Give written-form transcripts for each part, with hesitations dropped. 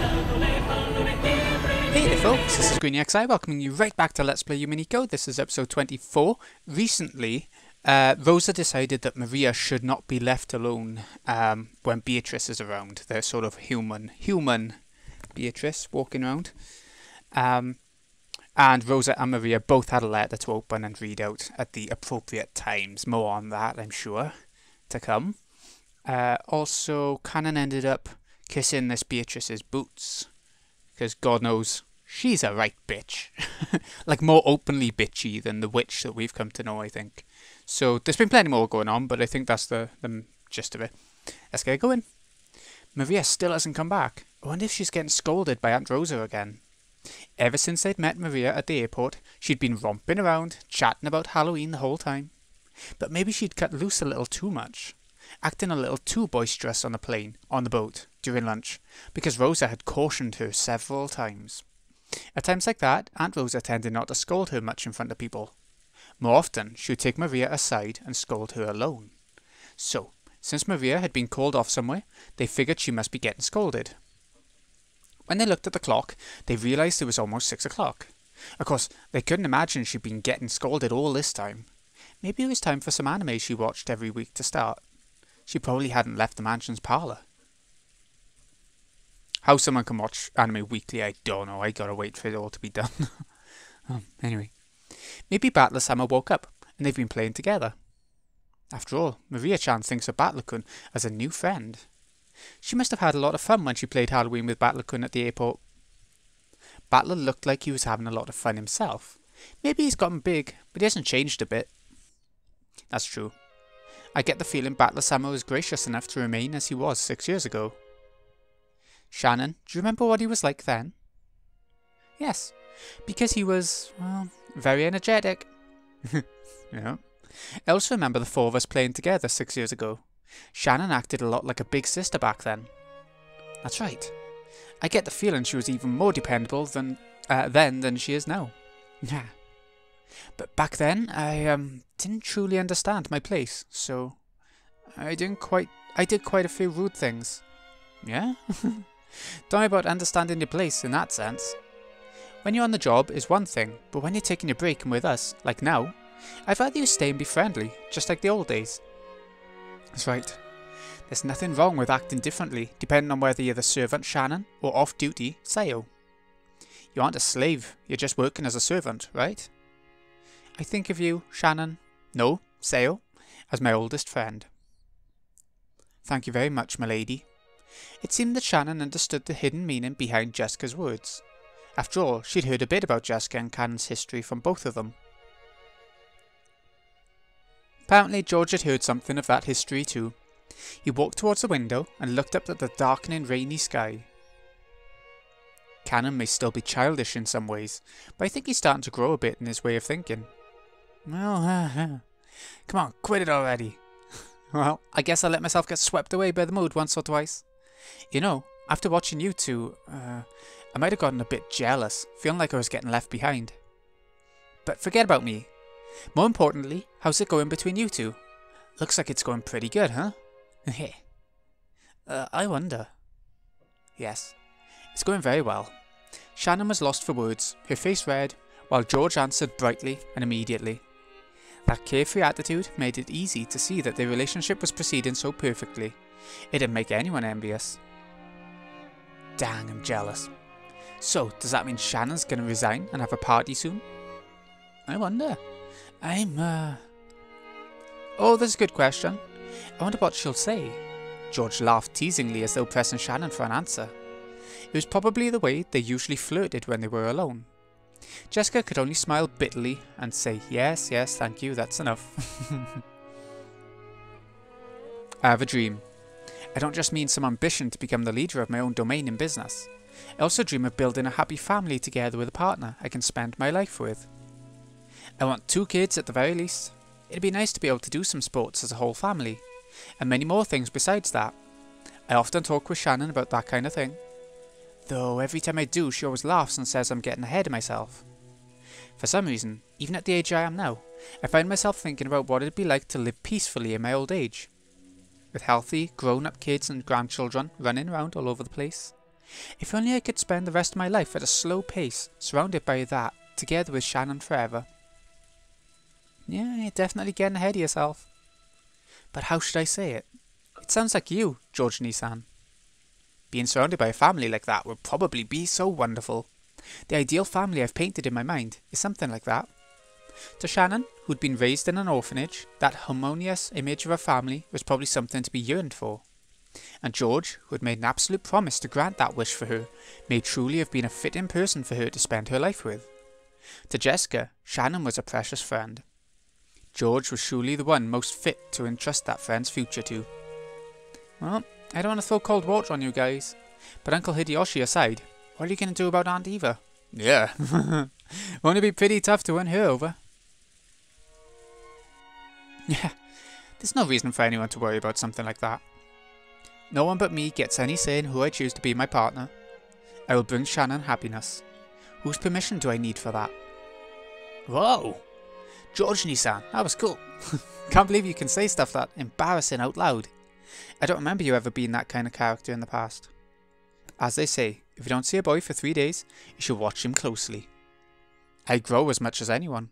Hey there folks, this is GreenyXI welcoming you right back to Let's Play Umineko. This is episode 24. Recently, Rosa decided that Maria should not be left alone when Beatrice is around. They're sort of human Beatrice walking around. And Rosa and Maria both had a letter to open and read out at the appropriate times. More on that, I'm sure, to come. Also, Shannon ended up kissing this Beatrice's boots. Because God knows, she's a right bitch. Like, more openly bitchy than the witch that we've come to know, I think. So, there's been plenty more going on, but I think that's the gist of it. Let's get going. Maria still hasn't come back. I wonder if she's getting scolded by Aunt Rosa again. Ever since they'd met Maria at the airport, she'd been romping around, chatting about Halloween the whole time. But maybe she'd cut loose a little too much. Acting a little too boisterous on the plane, on the boat, during lunch, because Rosa had cautioned her several times. At times like that, Aunt Rosa tended not to scold her much in front of people. More often, she would take Maria aside and scold her alone. So, since Maria had been called off somewhere, they figured she must be getting scolded. When they looked at the clock, they realised it was almost 6 o'clock. Of course, they couldn't imagine she'd been getting scolded all this time. Maybe it was time for some anime she watched every week to start. She probably hadn't left the mansion's parlour. How someone can watch anime weekly, I don't know. I gotta wait for it all to be done. Anyway. Maybe Battler-sama woke up, and they've been playing together. After all, Maria-chan thinks of Battler-kun as a new friend. She must have had a lot of fun when she played Halloween with Battler-kun at the airport. Battler looked like he was having a lot of fun himself. Maybe he's gotten big, but he hasn't changed a bit. That's true. I get the feeling Battler-sama was gracious enough to remain as he was 6 years ago. Shannon, do you remember what he was like then? Yes, because he was, well, very energetic. Yeah. I also remember the four of us playing together 6 years ago. Shannon acted a lot like a big sister back then. That's right. I get the feeling she was even more dependable then than she is now. Yeah. But back then, I didn't truly understand my place, so I did quite a few rude things. Yeah? Don't worry about understanding your place in that sense. When you're on the job is one thing, but when you're taking your break and with us, like now, I'd rather you stay and be friendly, just like the old days. That's right. There's nothing wrong with acting differently, depending on whether you're the servant Shannon or off-duty Sayo. You aren't a slave, you're just working as a servant, right? I think of you, Shannon, no, Sayo, as my oldest friend. Thank you very much, my lady. It seemed that Shannon understood the hidden meaning behind Jessica's words. After all, she'd heard a bit about Jessica and Cannon's history from both of them. Apparently, George had heard something of that history too. He walked towards the window and looked up at the darkening rainy sky. Cannon may still be childish in some ways, but I think he's starting to grow a bit in his way of thinking. Well, come on, quit it already. Well, I guess I let myself get swept away by the mood once or twice. You know, after watching you two, I might have gotten a bit jealous, feeling like I was getting left behind. But forget about me. More importantly, how's it going between you two? Looks like it's going pretty good, huh? I wonder. Yes, it's going very well. Shannon was lost for words, her face red, while George answered brightly and immediately. That carefree attitude made it easy to see that their relationship was proceeding so perfectly. It'd make anyone envious. Dang, I'm jealous. So, does that mean Shannon's gonna resign and have a party soon? I wonder. Oh, that's a good question. I wonder what she'll say. George laughed teasingly as though pressing Shannon for an answer. It was probably the way they usually flirted when they were alone. Jessica could only smile bitterly and say, yes, yes, thank you, that's enough. I have a dream. I don't just mean some ambition to become the leader of my own domain in business. I also dream of building a happy family together with a partner I can spend my life with. I want 2 kids at the very least. It'd be nice to be able to do some sports as a whole family, and many more things besides that. I often talk with Shannon about that kind of thing. Though every time I do, she always laughs and says I'm getting ahead of myself. For some reason, even at the age I am now, I find myself thinking about what it'd be like to live peacefully in my old age. With healthy, grown-up kids and grandchildren running around all over the place. If only I could spend the rest of my life at a slow pace, surrounded by that, together with Shannon forever. Yeah, you're definitely getting ahead of yourself. But how should I say it? It sounds like you, George-san. Being surrounded by a family like that would probably be so wonderful. The ideal family I've painted in my mind is something like that. To Shannon, who'd been raised in an orphanage, that harmonious image of a family was probably something to be yearned for. And George, who had made an absolute promise to grant that wish for her, may truly have been a fitting person for her to spend her life with. To Jessica, Shannon was a precious friend. George was surely the one most fit to entrust that friend's future to. Well, I don't want to throw cold water on you guys, but Uncle Hideyoshi aside, what are you going to do about Aunt Eva? Yeah, won't it be pretty tough to win her over? Yeah, there's no reason for anyone to worry about something like that. No one but me gets any say in who I choose to be my partner. I will bring Shannon happiness. Whose permission do I need for that? Whoa! George-san, that was cool. Can't believe you can say stuff that embarrassing out loud. I don't remember you ever being that kind of character in the past. As they say, if you don't see a boy for 3 days, you should watch him closely. I grow as much as anyone.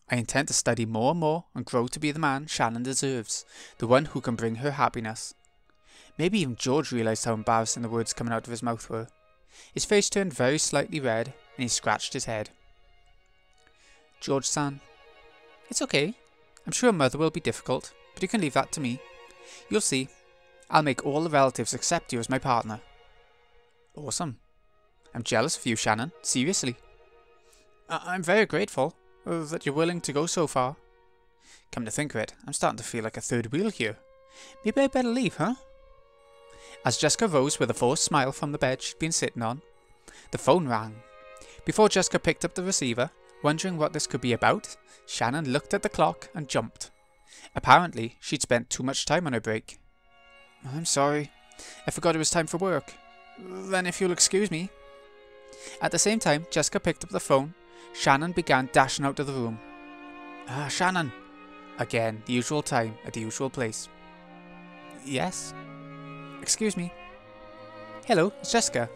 I intend to study more and more and grow to be the man Shannon deserves, the one who can bring her happiness. Maybe even George realised how embarrassing the words coming out of his mouth were. His face turned very slightly red and he scratched his head. George-san, it's okay. I'm sure Mother will be difficult, but you can leave that to me. You'll see. I'll make all the relatives accept you as my partner. Awesome. I'm jealous of you, Shannon. Seriously. I'm very grateful that you're willing to go so far. Come to think of it, I'm starting to feel like a third wheel here. Maybe I better leave, huh? As Jessica rose with a forced smile from the bed she'd been sitting on, the phone rang. Before Jessica picked up the receiver, wondering what this could be about, Shannon looked at the clock and jumped. Apparently, she'd spent too much time on her break. I'm sorry. I forgot it was time for work. Then if you'll excuse me. At the same time Jessica picked up the phone, Shannon began dashing out of the room. Shannon. Again, the usual time, at the usual place. Yes? Excuse me. Hello, it's Jessica.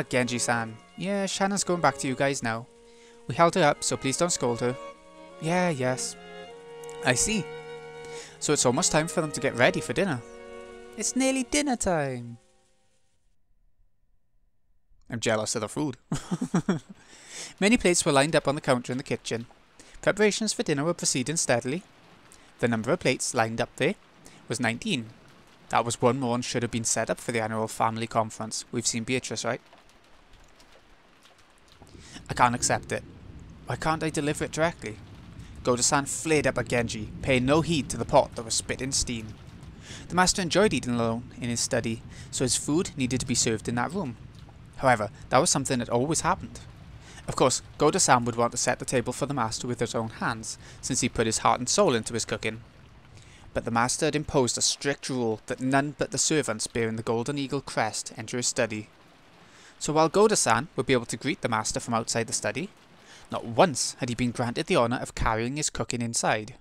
Genji-san. Yeah, Shannon's going back to you guys now. We held her up, so please don't scold her. Yeah, yes. I see. So it's almost time for them to get ready for dinner. It's nearly dinner time. I'm jealous of the food. Many plates were lined up on the counter in the kitchen. Preparations for dinner were proceeding steadily. The number of plates lined up there was 19. That was one more than should have been set up for the annual family conference. We've seen Beatrice, right? I can't accept it. Why can't I deliver it directly? Goda-san flared up at Genji, paying no heed to the pot that was spitting steam. The master enjoyed eating alone in his study, so his food needed to be served in that room. However, that was something that always happened. Of course, Goda-san would want to set the table for the master with his own hands, since he put his heart and soul into his cooking. But the master had imposed a strict rule that none but the servants bearing the Golden Eagle crest enter his study. So while Goda-san would be able to greet the master from outside the study, not once had he been granted the honour of carrying his cooking inside.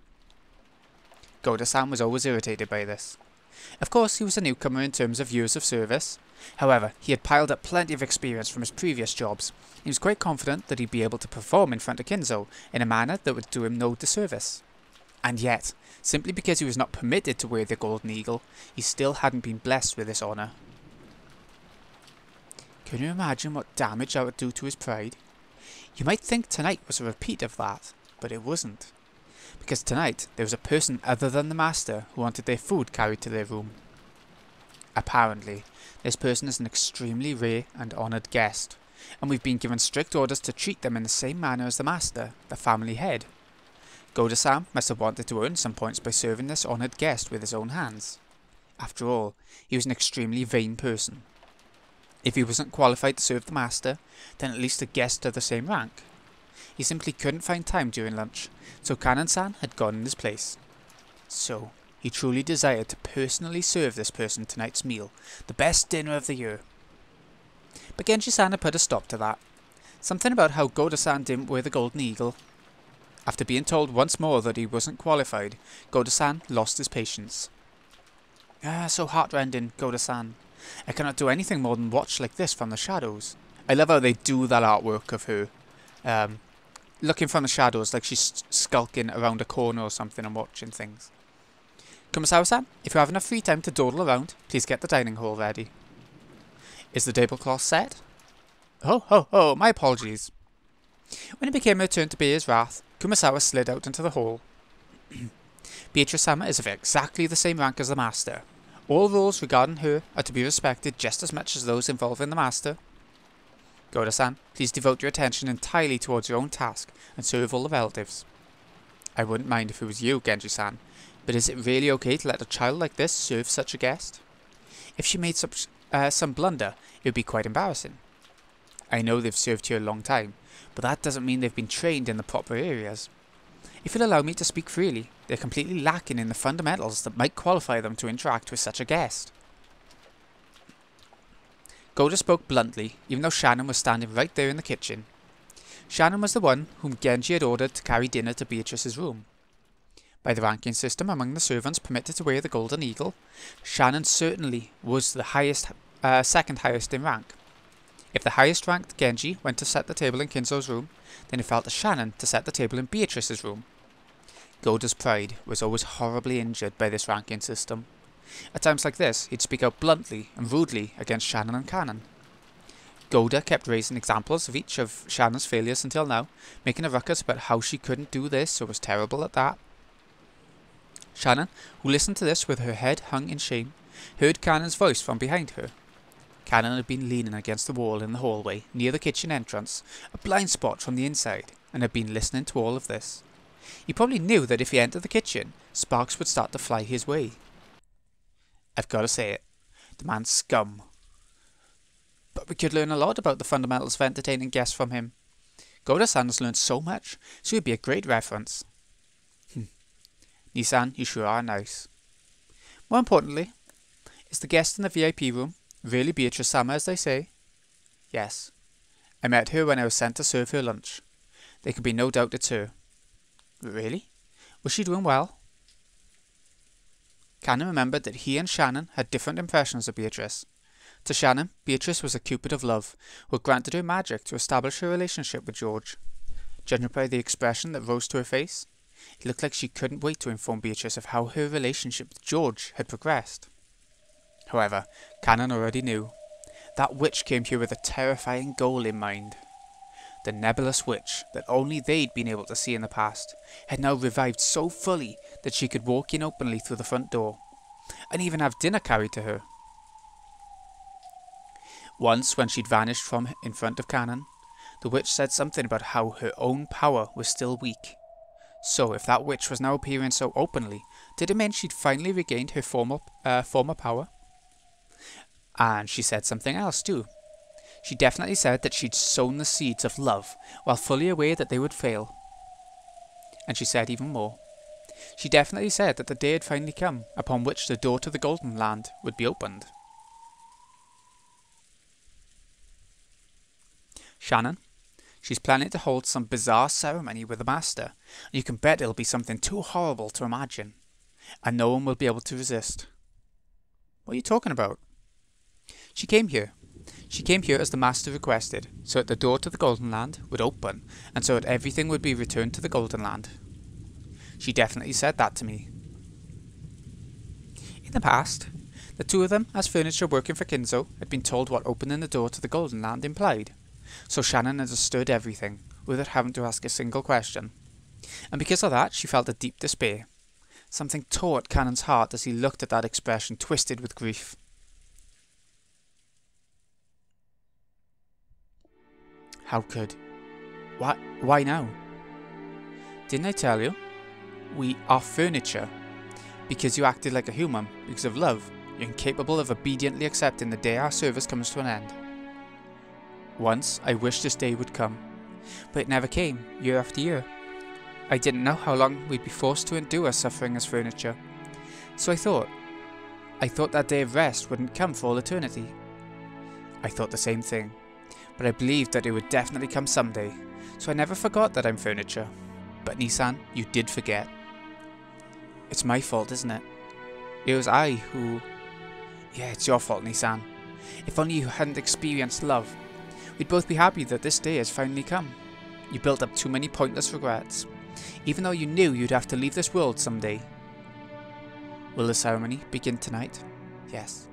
Goda-san was always irritated by this. Of course, he was a newcomer in terms of years of service. However, he had piled up plenty of experience from his previous jobs. He was quite confident that he'd be able to perform in front of Kinzo in a manner that would do him no disservice. And yet, simply because he was not permitted to wear the Golden Eagle, he still hadn't been blessed with this honour. Can you imagine what damage that would do to his pride? You might think tonight was a repeat of that, but it wasn't. Because tonight there was a person other than the master who wanted their food carried to their room. Apparently, this person is an extremely rare and honoured guest, and we've been given strict orders to treat them in the same manner as the master, the family head. Goda-san must have wanted to earn some points by serving this honoured guest with his own hands. After all, he was an extremely vain person. If he wasn't qualified to serve the master, then at least a guest of the same rank. He simply couldn't find time during lunch, so Kanan-san had gone in his place. So, he truly desired to personally serve this person tonight's meal, the best dinner of the year. But Genji-san had put a stop to that. Something about how Goda-san didn't wear the Golden Eagle. After being told once more that he wasn't qualified, Goda-san lost his patience. So heartrending, Goda-san. I cannot do anything more than watch like this from the shadows. I love how they do that artwork of her looking from the shadows like she's skulking around a corner or something and watching things. Kumasawa-san, if you have enough free time to dawdle around, please get the dining hall ready. Is the tablecloth set? Oh, my apologies. When it became her turn to bear his wrath, Kumasawa slid out into the hall. Beatrice-sama is of exactly the same rank as the master. All rules regarding her are to be respected just as much as those involving the master. Goda-san, please devote your attention entirely towards your own task and serve all the relatives. I wouldn't mind if it was you, Genji-san, but is it really okay to let a child like this serve such a guest? If she made some blunder, it would be quite embarrassing. I know they've served here a long time, but that doesn't mean they've been trained in the proper areas. If you'll allow me to speak freely, they're completely lacking in the fundamentals that might qualify them to interact with such a guest. Goda spoke bluntly, even though Shannon was standing right there in the kitchen. Shannon was the one whom Genji had ordered to carry dinner to Beatrice's room. By the ranking system among the servants permitted to wear the Golden Eagle, Shannon certainly was the second highest in rank. If the highest ranked Genji went to set the table in Kinzo's room, then it fell to Shannon to set the table in Beatrice's room. Goda's pride was always horribly injured by this ranking system. At times like this, he'd speak out bluntly and rudely against Shannon and Cannon. Goda kept raising examples of each of Shannon's failures until now, making a ruckus about how she couldn't do this or was terrible at that. Shannon, who listened to this with her head hung in shame, heard Cannon's voice from behind her. Cannon had been leaning against the wall in the hallway near the kitchen entrance, a blind spot from the inside, and had been listening to all of this. He probably knew that if he entered the kitchen, sparks would start to fly his way. I've got to say it, the man's scum. But we could learn a lot about the fundamentals of entertaining guests from him. Goda-san has learned so much, so he'd be a great reference. Nisan, you sure are nice. More importantly, is the guest in the VIP room really Beatrice-sama as they say? Yes. I met her when I was sent to serve her lunch. There can be no doubt it's her. Really? Was she doing well? Cannon remembered that he and Shannon had different impressions of Beatrice. To Shannon, Beatrice was a cupid of love, who had granted her magic to establish her relationship with George. Judging by the expression that rose to her face, it looked like she couldn't wait to inform Beatrice of how her relationship with George had progressed. However, Cannon already knew. That witch came here with a terrifying goal in mind. The nebulous witch that only they'd been able to see in the past had now revived so fully that she could walk in openly through the front door, and even have dinner carried to her. Once, when she'd vanished from in front of Cannon, the witch said something about how her own power was still weak. So, if that witch was now appearing so openly, did it mean she'd finally regained her former power? And she said something else too. She definitely said that she'd sown the seeds of love, while fully aware that they would fail. And she said even more. She definitely said that the day had finally come, upon which the door to the Golden Land would be opened. Shannon, she's planning to hold some bizarre ceremony with the Master, and you can bet it'll be something too horrible to imagine, and no one will be able to resist. What are you talking about? She came here as the Master requested, so that the door to the Golden Land would open, and so that everything would be returned to the Golden Land. She definitely said that to me. In the past, the two of them, as furniture working for Kinzo, had been told what opening the door to the Golden Land implied, so Shannon understood everything, without having to ask a single question. And because of that, she felt a deep despair. Something tore at Cannon's heart as he looked at that expression twisted with grief. How could? Why now? Didn't I tell you? We are furniture. Because you acted like a human, because of love, you're incapable of obediently accepting the day our service comes to an end. Once, I wished this day would come, but it never came, year after year. I didn't know how long we'd be forced to endure suffering as furniture. So I thought that day of rest wouldn't come for all eternity. I thought the same thing. But I believed that it would definitely come someday, so I never forgot that I'm furniture. But Nisan, you did forget. It's my fault, isn't it? It was I who... Yeah, it's your fault, Nisan. If only you hadn't experienced love. We'd both be happy that this day has finally come. You built up too many pointless regrets, even though you knew you'd have to leave this world someday. Will the ceremony begin tonight? Yes.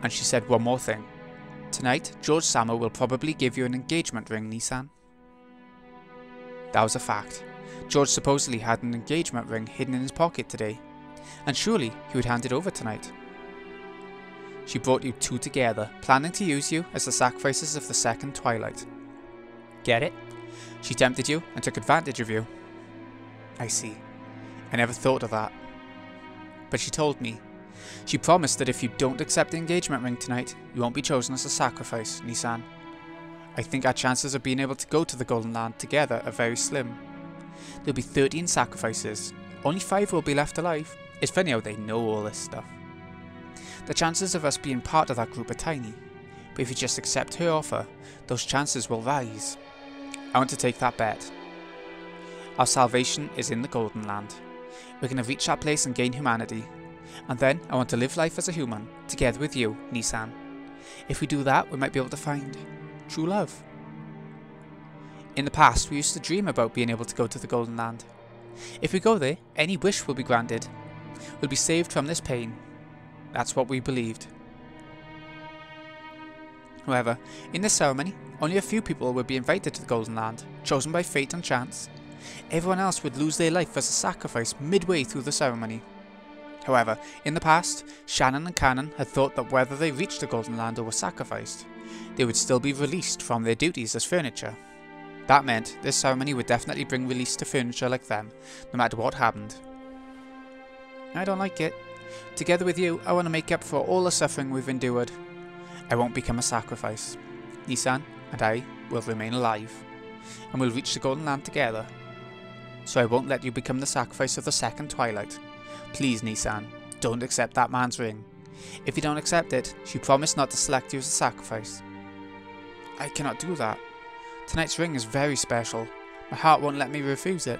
And she said one more thing. Tonight, George Sama will probably give you an engagement ring, Nissan. That was a fact. George supposedly had an engagement ring hidden in his pocket today, and surely he would hand it over tonight. She brought you two together, planning to use you as the sacrifices of the second twilight. Get it? She tempted you and took advantage of you. I see. I never thought of that. But she told me. She promised that if you don't accept the engagement ring tonight, you won't be chosen as a sacrifice, Nissan. I think our chances of being able to go to the Golden Land together are very slim. There'll be 13 sacrifices. Only 5 will be left alive. It's funny how they know all this stuff. The chances of us being part of that group are tiny, but if you just accept her offer, those chances will rise. I want to take that bet. Our salvation is in the Golden Land. We're going to reach that place and gain humanity. And then I want to live life as a human, together with you, Nissan. If we do that, we might be able to find true love. In the past, we used to dream about being able to go to the Golden Land. If we go there, any wish will be granted. We'll be saved from this pain. That's what we believed. However, in this ceremony, only a few people would be invited to the Golden Land, chosen by fate and chance. Everyone else would lose their life as a sacrifice midway through the ceremony. However, in the past, Shannon and Cannon had thought that whether they reached the Golden Land or were sacrificed, they would still be released from their duties as furniture. That meant this ceremony would definitely bring release to furniture like them, no matter what happened. I don't like it. Together with you, I want to make up for all the suffering we've endured. I won't become a sacrifice. Nissan and I will remain alive, and we'll reach the Golden Land together. So I won't let you become the sacrifice of the second twilight. Please, Nissan, don't accept that man's ring. If you don't accept it, she promised not to select you as a sacrifice. I cannot do that. Tonight's ring is very special. My heart won't let me refuse it.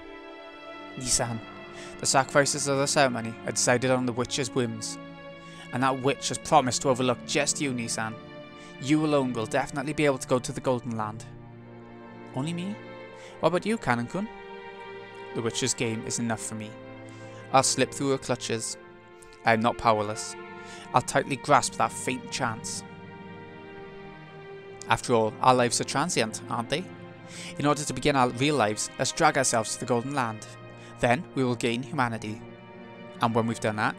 Nissan, the sacrifices of the ceremony are decided on the witch's whims. And that witch has promised to overlook just you, Nissan. You alone will definitely be able to go to the Golden Land. Only me? What about you, Cannon-kun? The witch's game is enough for me. I'll slip through her clutches. I am not powerless. I'll tightly grasp that faint chance. After all, our lives are transient, aren't they? In order to begin our real lives, let's drag ourselves to the Golden Land. Then we will gain humanity. And when we've done that,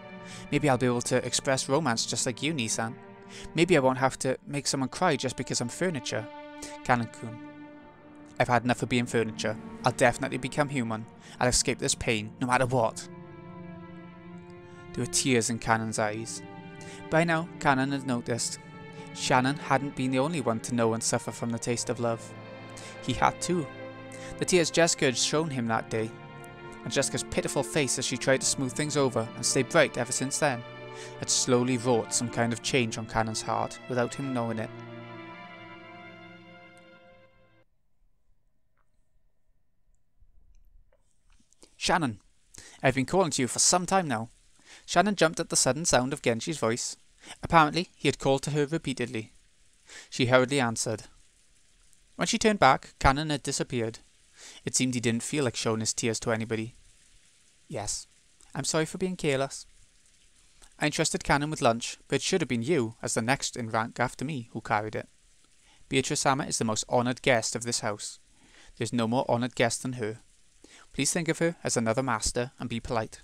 maybe I'll be able to express romance just like you, Nissan. Maybe I won't have to make someone cry just because I'm furniture. Cannon-kun, I've had enough of being furniture. I'll definitely become human. I'll escape this pain, no matter what. There were tears in Cannon's eyes. By now, Cannon had noticed. Shannon hadn't been the only one to know and suffer from the taste of love. He had too. The tears Jessica had shown him that day, and Jessica's pitiful face as she tried to smooth things over and stay bright ever since then, had slowly wrought some kind of change on Cannon's heart without him knowing it. Shannon, I've been calling to you for some time now. Shannon jumped at the sudden sound of Genshi's voice. Apparently, he had called to her repeatedly. She hurriedly answered. When she turned back, Cannon had disappeared. It seemed he didn't feel like showing his tears to anybody. Yes, I'm sorry for being careless. I entrusted Cannon with lunch, but it should have been you, as the next in rank after me, who carried it. Beatrice-sama is the most honoured guest of this house. There's no more honoured guest than her. Please think of her as another master and be polite.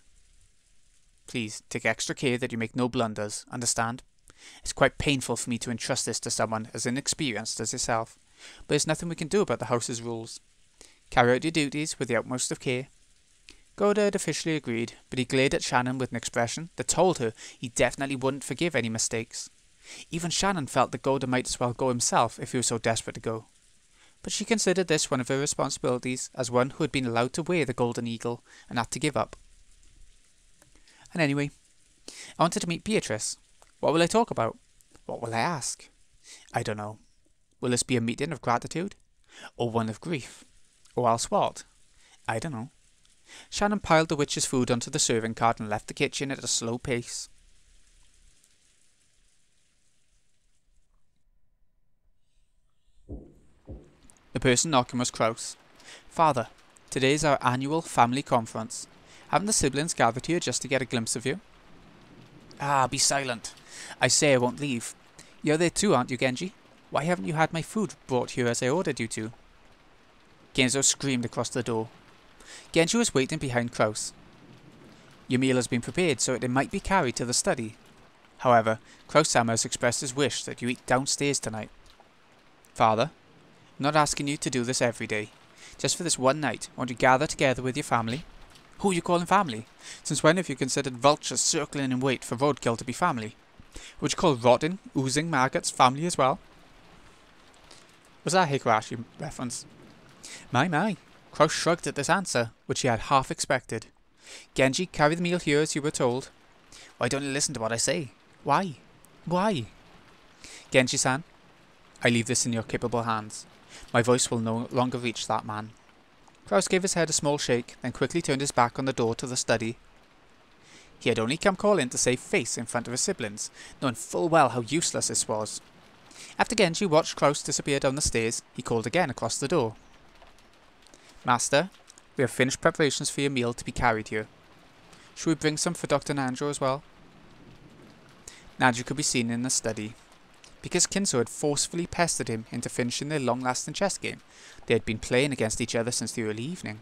Please take extra care that you make no blunders, understand? It's quite painful for me to entrust this to someone as inexperienced as yourself, but there's nothing we can do about the house's rules. Carry out your duties with the utmost of care. Goda had officially agreed, but he glared at Shannon with an expression that told her he definitely wouldn't forgive any mistakes. Even Shannon felt that Goda might as well go himself if he was so desperate to go. But she considered this one of her responsibilities as one who had been allowed to wear the golden eagle and not to give up. And anyway, I wanted to meet Beatrice. What will I talk about? What will I ask? I don't know. Will this be a meeting of gratitude? Or one of grief? Or else what? I don't know. Shannon piled the witch's food onto the serving cart and left the kitchen at a slow pace. The person knocking was Kraus. Father, today is our annual family conference. Haven't the siblings gathered here just to get a glimpse of you? Ah, be silent. I say I won't leave. You're there too, aren't you, Genji? Why haven't you had my food brought here as I ordered you to? Kenzo screamed across the door. Genji was waiting behind Kraus. Your meal has been prepared so that it might be carried to the study. However, Kraus-sama has expressed his wish that you eat downstairs tonight. Father, I'm not asking you to do this every day. Just for this one night, won't you gather together with your family? Who are you calling family? Since when have you considered vultures circling in wait for roadkill to be family? Would you call rotting, oozing maggots family as well? Was that a Higurashi reference? My. Kraus shrugged at this answer, which he had half expected. Genji, carry the meal here as you were told. Why don't you listen to what I say? Why? Genji-san, I leave this in your capable hands. My voice will no longer reach that man. Kraus gave his head a small shake, then quickly turned his back on the door to the study. He had only come calling to save face in front of his siblings, knowing full well how useless this was. After Genji watched Kraus disappear down the stairs, he called again across the door. Master, we have finished preparations for your meal to be carried here. Should we bring some for Dr. Nanjo as well? Nanjo could be seen in the study. Because Kinzo had forcefully pestered him into finishing their long-lasting chess game, they had been playing against each other since the early evening.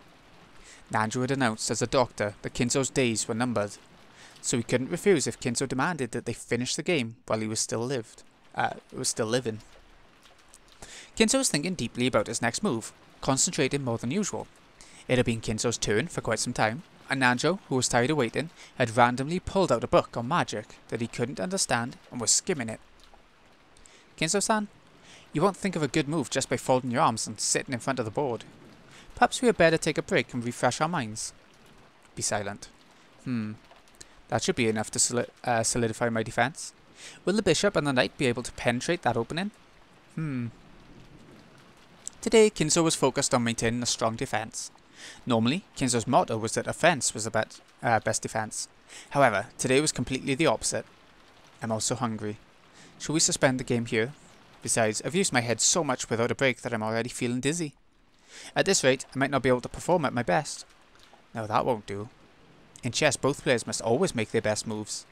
Nanjo had announced as a doctor that Kinzo's days were numbered, so he couldn't refuse if Kinzo demanded that they finish the game while he was still living. Kinzo was thinking deeply about his next move, concentrating more than usual. It had been Kinzo's turn for quite some time, and Nanjo, who was tired of waiting, had randomly pulled out a book on magic that he couldn't understand and was skimming it. Kinzo-san, you won't think of a good move just by folding your arms and sitting in front of the board. Perhaps we had better take a break and refresh our minds. Be silent. That should be enough to solidify my defense. Will the bishop and the knight be able to penetrate that opening? Today, Kinzo was focused on maintaining a strong defense. Normally, Kinzo's motto was that offense was the best defense. However, today was completely the opposite. I'm also hungry. Shall we suspend the game here? Besides, I've used my head so much without a break that I'm already feeling dizzy. At this rate, I might not be able to perform at my best. No, that won't do. In chess, both players must always make their best moves.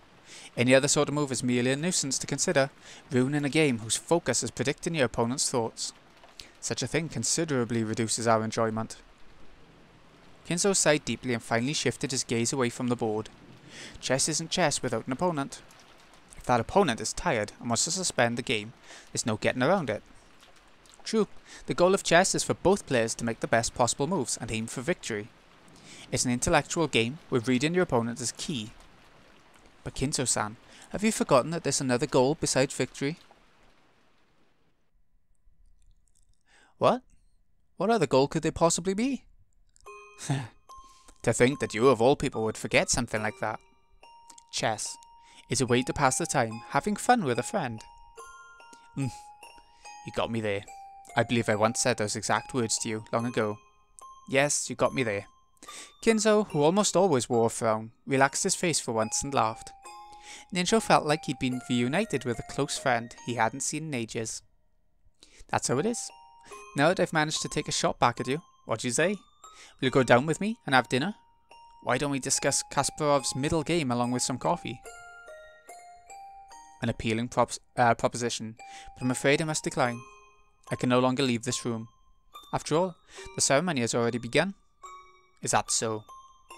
Any other sort of move is merely a nuisance to consider, ruining a game whose focus is predicting your opponent's thoughts. Such a thing considerably reduces our enjoyment. Kinzo sighed deeply and finally shifted his gaze away from the board. Chess isn't chess without an opponent. If that opponent is tired and wants to suspend the game, there's no getting around it. True, the goal of chess is for both players to make the best possible moves and aim for victory. It's an intellectual game where reading your opponent is key. But Kinzo-san, have you forgotten that there's another goal besides victory? What? What other goal could there possibly be? To think that you of all people would forget something like that. Chess is a way to pass the time, having fun with a friend. You got me there. I believe I once said those exact words to you long ago. Yes, you got me there. Kinzo, who almost always wore a frown, relaxed his face for once and laughed. Ninjo felt like he'd been reunited with a close friend he hadn't seen in ages. That's how it is. Now that I've managed to take a shot back at you, what do you say? Will you go down with me and have dinner? Why don't we discuss Kasparov's middle game along with some coffee? An appealing proposition, but I'm afraid I must decline. I can no longer leave this room. After all, the ceremony has already begun. Is that so?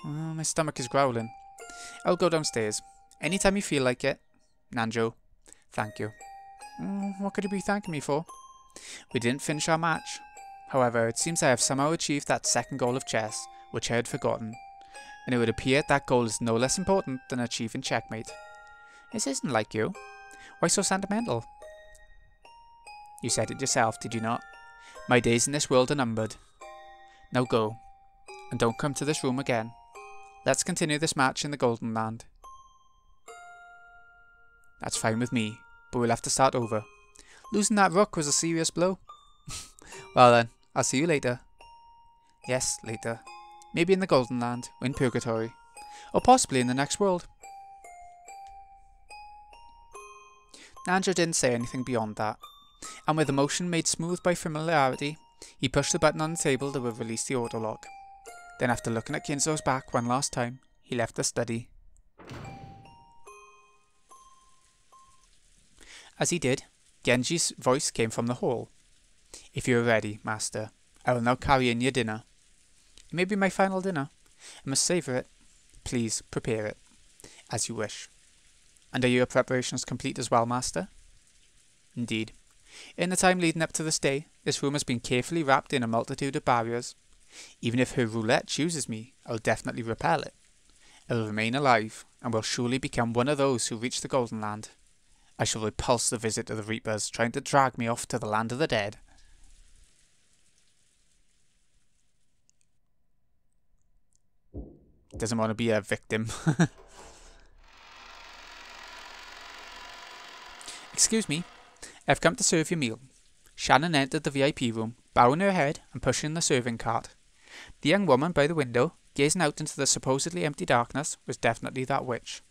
My stomach is growling. I'll go downstairs. Anytime you feel like it. Nanjo. Thank you. What could you be thanking me for? We didn't finish our match. However, it seems I have somehow achieved that second goal of chess, which I had forgotten. And it would appear that goal is no less important than achieving checkmate. This isn't like you. Why so sentimental? You said it yourself, did you not? My days in this world are numbered. Now go. And don't come to this room again. Let's continue this match in the Golden Land. That's fine with me, but we'll have to start over. Losing that rook was a serious blow. Well then, I'll see you later. Yes, later. Maybe in the Golden Land, or in Purgatory. Or possibly in the next world. Nanjo didn't say anything beyond that, and with emotion made smooth by familiarity, He pushed the button on the table that would release the auto lock. Then after looking at Kinzo's back one last time, he left the study. As he did, Genji's voice came from the hall. "If you are ready, master, I will now carry in your dinner. It may be my final dinner. I must savour it. Please prepare it, as you wish. And are your preparations complete as well, master?" "Indeed. In the time leading up to this day, this room has been carefully wrapped in a multitude of barriers. Even if her roulette chooses me, I will definitely repel it. I will remain alive, and will surely become one of those who reach the Golden Land. I shall repulse the visit of the Reapers, trying to drag me off to the land of the dead." Doesn't want to be a victim. "Excuse me, I've come to serve your meal." Shannon entered the VIP room, bowing her head and pushing the serving cart. The young woman by the window, gazing out into the supposedly empty darkness, was definitely that witch.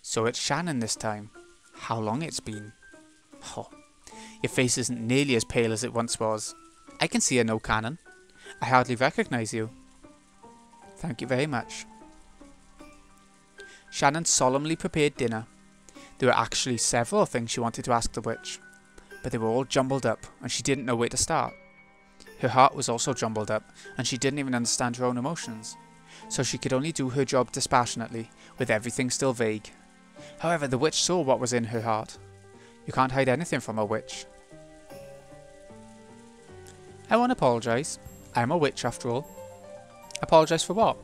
"So it's Shannon this time. How long it's been. Oh, your face isn't nearly as pale as it once was. I can see a no cannon. I hardly recognise you." "Thank you very much." Shannon solemnly prepared dinner. There were actually several things she wanted to ask the witch, but they were all jumbled up and she didn't know where to start. Her heart was also jumbled up and she didn't even understand her own emotions, so she could only do her job dispassionately, with everything still vague. However, the witch saw what was in her heart. You can't hide anything from a witch. "I won't apologise. I'm a witch after all." "Apologise for what?"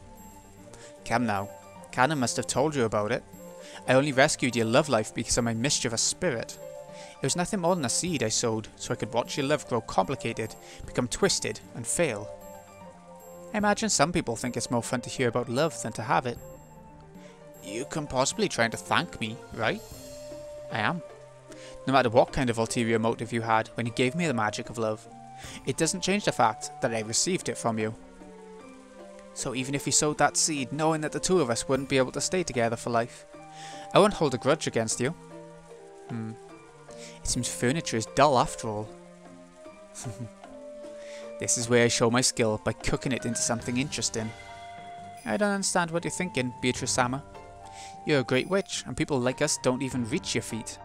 "Come now. Cannon must have told you about it. I only rescued your love life because of my mischievous spirit. It was nothing more than a seed I sowed so I could watch your love grow complicated, become twisted, and fail. I imagine some people think it's more fun to hear about love than to have it." "You can possibly trying to thank me, right?" "I am. No matter what kind of ulterior motive you had when you gave me the magic of love, it doesn't change the fact that I received it from you. So even if you sowed that seed knowing that the two of us wouldn't be able to stay together for life, I won't hold a grudge against you." It seems furniture is dull after all." "This is where I show my skill, by cooking it into something interesting." "I don't understand what you're thinking, Beatrice-sama. You're a great witch, and people like us don't even reach your feet.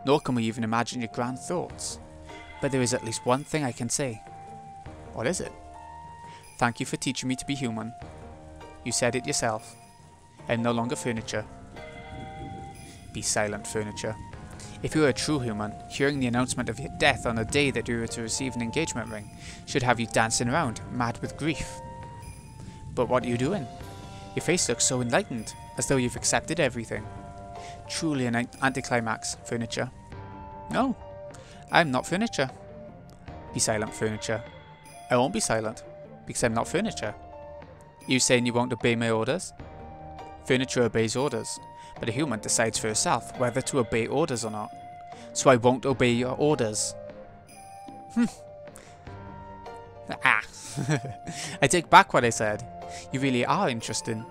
Nor can we even imagine your grand thoughts. But there is at least one thing I can say." "What is it?" "Thank you for teaching me to be human. You said it yourself. I am no longer furniture." "Be silent, furniture. If you were a true human, hearing the announcement of your death on the day that you were to receive an engagement ring should have you dancing around, mad with grief. But what are you doing? Your face looks so enlightened, as though you've accepted everything. Truly an anticlimax, furniture." "No, I'm not furniture." "Be silent, furniture." "I won't be silent, because I'm not furniture." "You saying you won't obey my orders?" "Furniture obeys orders, but a human decides for herself whether to obey orders or not. So I won't obey your orders." I take back what I said. You really are interesting.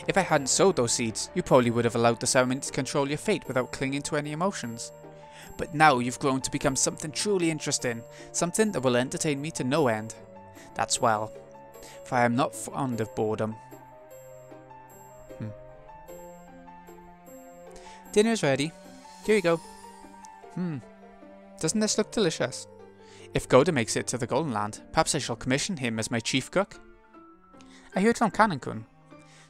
If I hadn't sowed those seeds, you probably would have allowed the ceremony to control your fate without clinging to any emotions. But now you've grown to become something truly interesting, something that will entertain me to no end. That's well, for I am not fond of boredom. Dinner is ready. Here you go. Doesn't this look delicious? If Goda makes it to the Golden Land, perhaps I shall commission him as my chief cook. I heard from Kanon-kun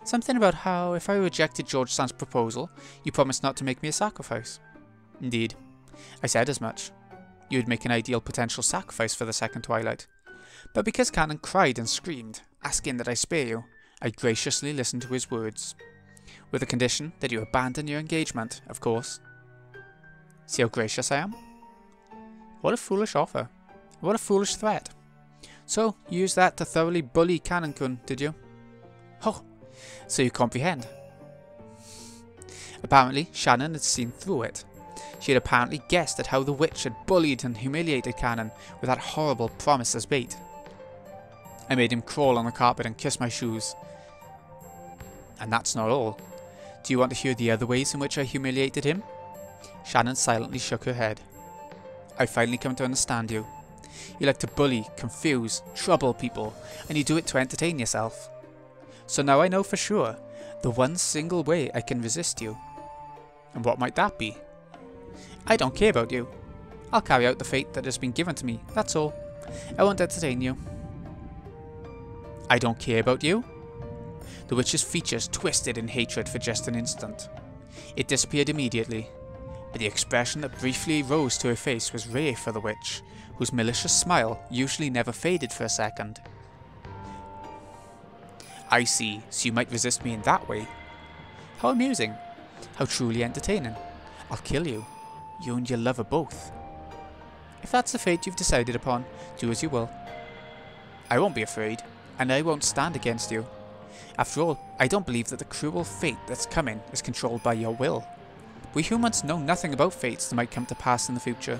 something about how if I rejected George-san's proposal, you promised not to make me a sacrifice. Indeed, I said as much. You would make an ideal potential sacrifice for the second twilight. But because Kanon cried and screamed, asking that I spare you, I graciously listened to his words. With the condition that you abandon your engagement, of course. See how gracious I am? What a foolish offer. What a foolish threat. So, you used that to thoroughly bully Kanon-kun, did you? Oh, so you comprehend. Apparently, Shannon had seen through it. She had apparently guessed at how the witch had bullied and humiliated Kanon with that horrible promise as bait. I made him crawl on the carpet and kiss my shoes. And that's not all. Do you want to hear the other ways in which I humiliated him? Shannon silently shook her head. I finally come to understand you. You like to bully, confuse, trouble people, and you do it to entertain yourself. So now I know for sure the one single way I can resist you. And what might that be? I don't care about you. I'll carry out the fate that has been given to me, that's all. I won't entertain you. I don't care about you? The witch's features twisted in hatred for just an instant. It disappeared immediately, but the expression that briefly rose to her face was rare for the witch, whose malicious smile usually never faded for a second. I see, so you might resist me in that way. How amusing. How truly entertaining. I'll kill you. You and your lover both. If that's the fate you've decided upon, do as you will. I won't be afraid, and I won't stand against you. After all, I don't believe that the cruel fate that's coming is controlled by your will. We humans know nothing about fates that might come to pass in the future.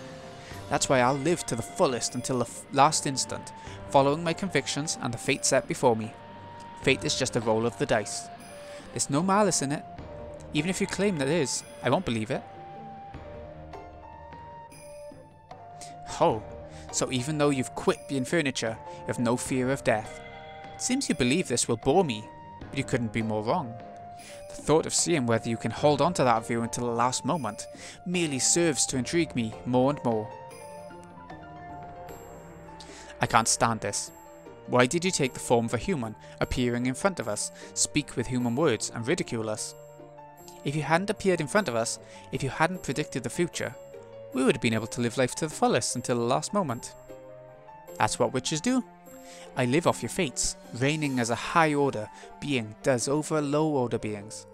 That's why I'll live to the fullest until the last instant, following my convictions and the fate set before me. Fate is just a roll of the dice. There's no malice in it. Even if you claim there is, I won't believe it. Oh, so even though you've quit being furniture, you have no fear of death. It seems you believe this will bore me, but you couldn't be more wrong. The thought of seeing whether you can hold on to that view until the last moment merely serves to intrigue me more and more. I can't stand this. Why did you take the form of a human, appearing in front of us, speak with human words, and ridicule us? If you hadn't appeared in front of us, if you hadn't predicted the future, we would have been able to live life to the fullest until the last moment. That's what witches do. I live off your fates, reigning as a high order being does over low order beings.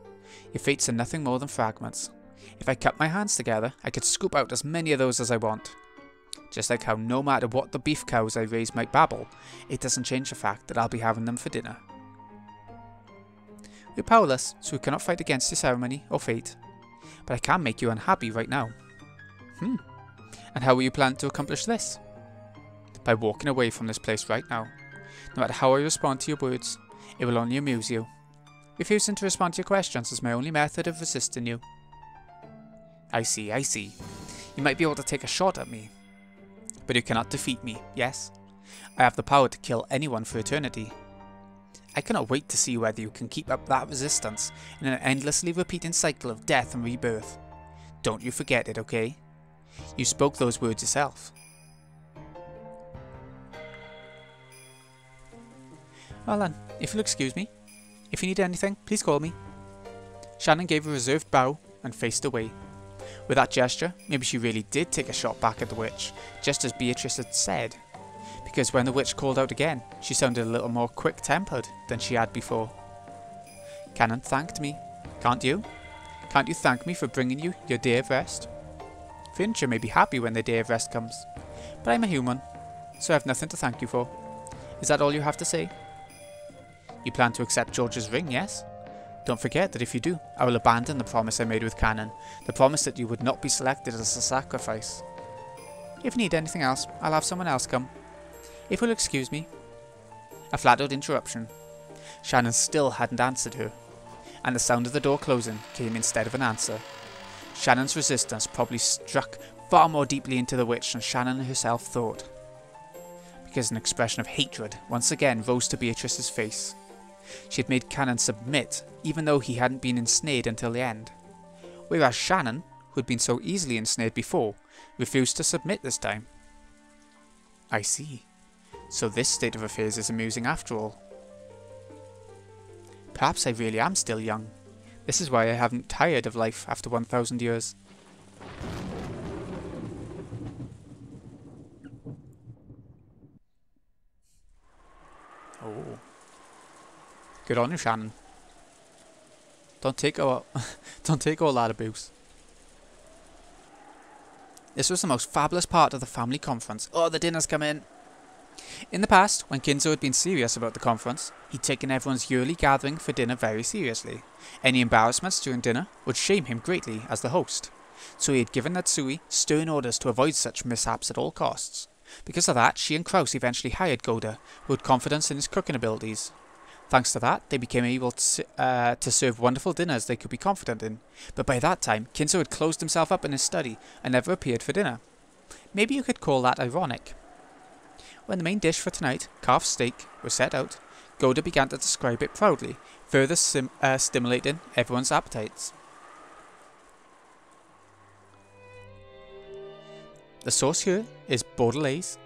Your fates are nothing more than fragments. If I cut my hands together, I could scoop out as many of those as I want. Just like how no matter what the beef cows I raise might babble, it doesn't change the fact that I'll be having them for dinner. We're powerless, so we cannot fight against your ceremony or fate. But I can make you unhappy right now. And how will you plan to accomplish this? By walking away from this place right now. No matter how I respond to your words, it will only amuse you. Refusing to respond to your questions is my only method of resisting you. I see, I see. You might be able to take a shot at me, but you cannot defeat me, yes? I have the power to kill anyone for eternity. I cannot wait to see whether you can keep up that resistance in an endlessly repeating cycle of death and rebirth. Don't you forget it, okay? You spoke those words yourself. Well then, if you'll excuse me, if you need anything, please call me. Shannon gave a reserved bow and faced away. With that gesture, maybe she really did take a shot back at the witch, just as Beatrice had said. Because when the witch called out again, she sounded a little more quick-tempered than she had before. Shannon thanked me. Can't you? Can't you thank me for bringing you your day of rest? Furniture may be happy when their day of rest comes, but I'm a human, so I have nothing to thank you for. Is that all you have to say? You plan to accept George's ring, yes? Don't forget that if you do, I will abandon the promise I made with Shannon, the promise that you would not be selected as a sacrifice. If you need anything else, I'll have someone else come. If you'll excuse me. A flat-out interruption. Shannon still hadn't answered her, and the sound of the door closing came instead of an answer. Shannon's resistance probably struck far more deeply into the witch than Shannon herself thought, because an expression of hatred once again rose to Beatrice's face. She had made Shannon submit, even though he hadn't been ensnared until the end, whereas Shannon, who had been so easily ensnared before, refused to submit this time. I see. So this state of affairs is amusing after all. Perhaps I really am still young. This is why I haven't tired of life after 1,000 years. Oh. Good on you, Shannon. Don't take all that abuse. This was the most fabulous part of the family conference. Oh, the dinner's come in. In the past, when Kinzo had been serious about the conference, he'd taken everyone's yearly gathering for dinner very seriously. Any embarrassments during dinner would shame him greatly as the host, so he had given Natsui stern orders to avoid such mishaps at all costs. Because of that, she and Kraus eventually hired Goda, who had confidence in his cooking abilities. Thanks to that, they became able to serve wonderful dinners they could be confident in, but by that time, Kinzo had closed himself up in his study and never appeared for dinner. Maybe you could call that ironic. When the main dish for tonight, calf steak, was set out, Goda began to describe it proudly, further stimulating everyone's appetites. The sauce here is Bordelaise.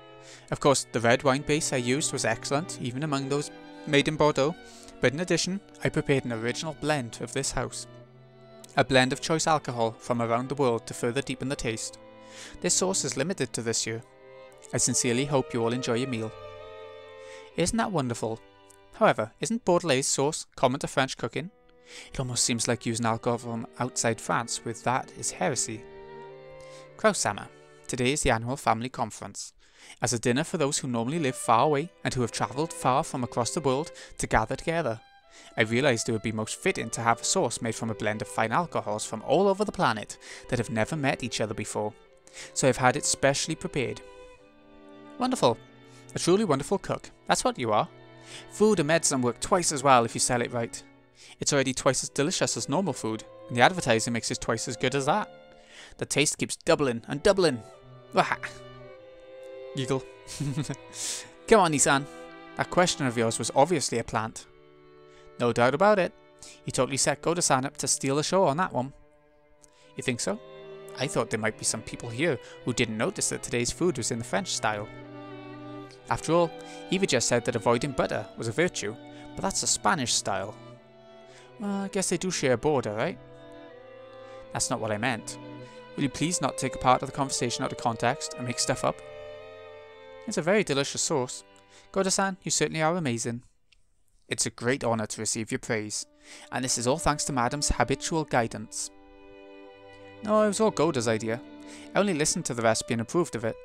Of course, the red wine base I used was excellent, even among those made in Bordeaux, but in addition, I prepared an original blend of this house. A blend of choice alcohol from around the world to further deepen the taste. This sauce is limited to this year. I sincerely hope you all enjoy your meal. Isn't that wonderful? However, isn't Bordelaise sauce common to French cooking? It almost seems like using alcohol from outside France with that is heresy. Kraushammer. Today is the annual family conference. As a dinner for those who normally live far away and who have travelled far from across the world to gather together. I realised it would be most fitting to have a sauce made from a blend of fine alcohols from all over the planet that have never met each other before, so I've had it specially prepared. Wonderful. A truly wonderful cook. That's what you are. Food and medicine work twice as well if you sell it right. It's already twice as delicious as normal food, and the advertising makes it twice as good as that. The taste keeps doubling and doubling. Wah! Giggle. Come on, Nissan. That question of yours was obviously a plant. No doubt about it. You totally set Goda-san up to steal the show on that one. You think so? I thought there might be some people here who didn't notice that today's food was in the French style. After all, Eva just said that avoiding butter was a virtue, but that's the Spanish style. Well, I guess they do share a border, right? That's not what I meant. Will you please not take a part of the conversation out of context and make stuff up? It's a very delicious sauce. Goda-san, you certainly are amazing. It's a great honour to receive your praise, and this is all thanks to Madam's habitual guidance. No, it was all Goda's idea. I only listened to the recipe and approved of it.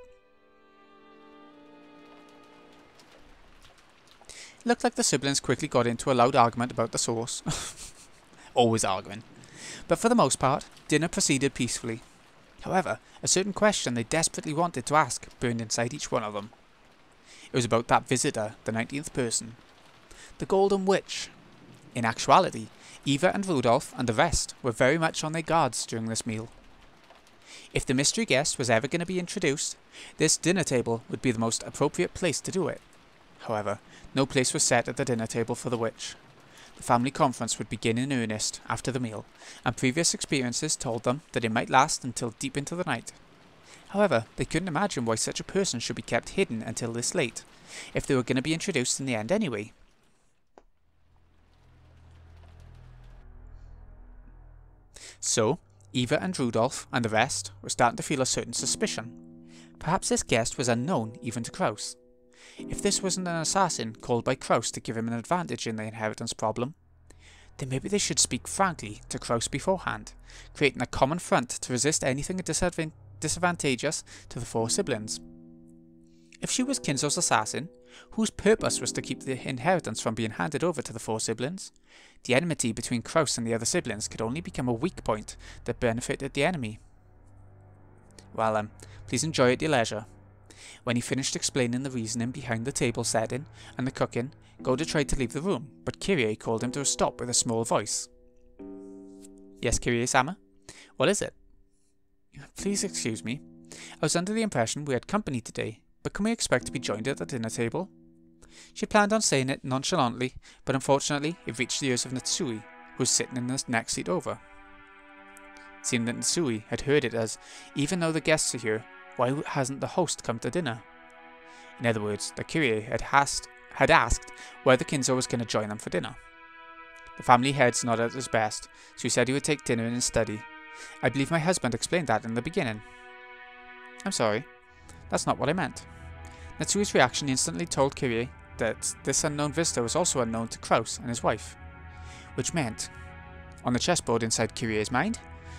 It looked like the siblings quickly got into a loud argument about the sauce. Always arguing. But for the most part, dinner proceeded peacefully. However, a certain question they desperately wanted to ask burned inside each one of them. It was about that visitor, the 19th person. The Golden Witch. In actuality, Eva and Rudolph and the rest were very much on their guards during this meal. If the mystery guest was ever going to be introduced, this dinner table would be the most appropriate place to do it. However, no place was set at the dinner table for the witch. The family conference would begin in earnest after the meal, and previous experiences told them that it might last until deep into the night. However, they couldn't imagine why such a person should be kept hidden until this late, if they were going to be introduced in the end anyway. So, Eva and Rudolph and the rest were starting to feel a certain suspicion. Perhaps this guest was unknown even to Kraus. If this wasn't an assassin called by Kraus to give him an advantage in the inheritance problem, then maybe they should speak frankly to Kraus beforehand, creating a common front to resist anything disadvantageous to the four siblings. If she was Kinzo's assassin, whose purpose was to keep the inheritance from being handed over to the four siblings, the enmity between Kraus and the other siblings could only become a weak point that benefited the enemy. Well, please enjoy at your leisure. When he finished explaining the reasoning behind the table setting and the cooking, Goda tried to leave the room, but Kyrie called him to a stop with a small voice. Yes, Kyrie-sama? What is it? Please excuse me. I was under the impression we had company today, but can we expect to be joined at the dinner table? She planned on saying it nonchalantly, but unfortunately it reached the ears of Natsui, who was sitting in the next seat over. It seemed that Natsui had heard it as, even though the guests are here, why hasn't the host come to dinner? In other words, the Kyrie had asked whether Kinzo was going to join them for dinner. The family head's not at his best, so he said he would take dinner in his study. I believe my husband explained that in the beginning. I'm sorry, that's not what I meant. Natsui's reaction instantly told Kyrie that this unknown visitor was also unknown to Kraus and his wife, which meant, on the chessboard inside Kyrie's mind,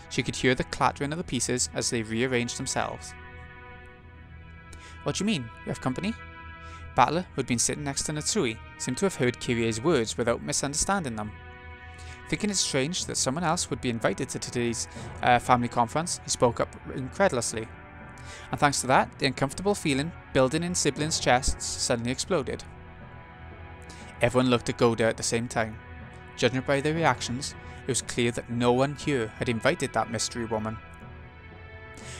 she could hear the clattering of the pieces as they rearranged themselves. What do you mean? We have company? Battler, who had been sitting next to Natsui, seemed to have heard Kyrie's words without misunderstanding them. Thinking it strange that someone else would be invited to today's family conference, he spoke up incredulously. And thanks to that, the uncomfortable feeling building in siblings' chests suddenly exploded. Everyone looked at Goda at the same time. Judging by their reactions, it was clear that no one here had invited that mystery woman.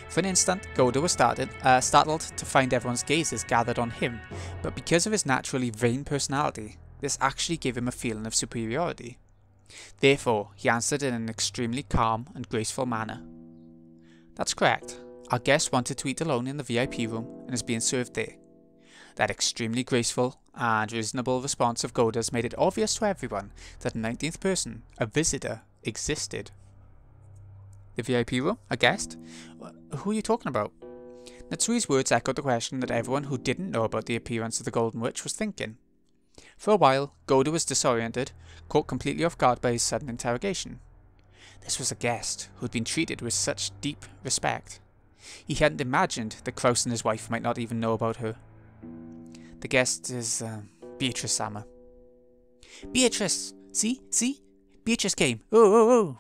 For an instant, Goda was startled to find everyone's gazes gathered on him, but because of his naturally vain personality, this actually gave him a feeling of superiority. Therefore, he answered in an extremely calm and graceful manner. "That's correct. Our guest wanted to eat alone in the VIP room and is being served there." That extremely graceful and reasonable response of Goda's made it obvious to everyone that a 19th person, a visitor, existed. The VIP room? A guest? Who are you talking about? Natsui's words echoed the question that everyone who didn't know about the appearance of the Golden Witch was thinking. For a while, Goda was disoriented, caught completely off guard by his sudden interrogation. This was a guest who had been treated with such deep respect. He hadn't imagined that Kraus and his wife might not even know about her. The guest is, Beatrice-sama. "Beatrice! See? Beatrice came! Oh!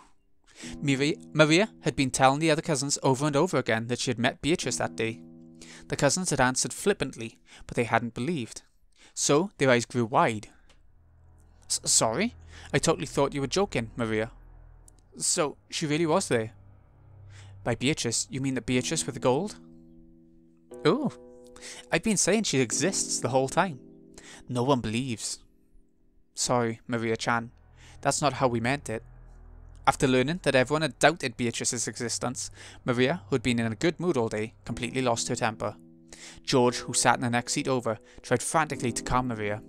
Maria had been telling the other cousins over and over again that she had met Beatrice that day. The cousins had answered flippantly, but they hadn't believed. So their eyes grew wide. "Sorry? I totally thought you were joking, Maria." "So, she really was there?" "By Beatrice, you mean the Beatrice with the gold?" "Oh, I've been saying she exists the whole time. No one believes." "Sorry, Maria-chan. That's not how we meant it." After learning that everyone had doubted Beatrice's existence, Maria, who had been in a good mood all day, completely lost her temper. George, who sat in the next seat over, tried frantically to calm Maria.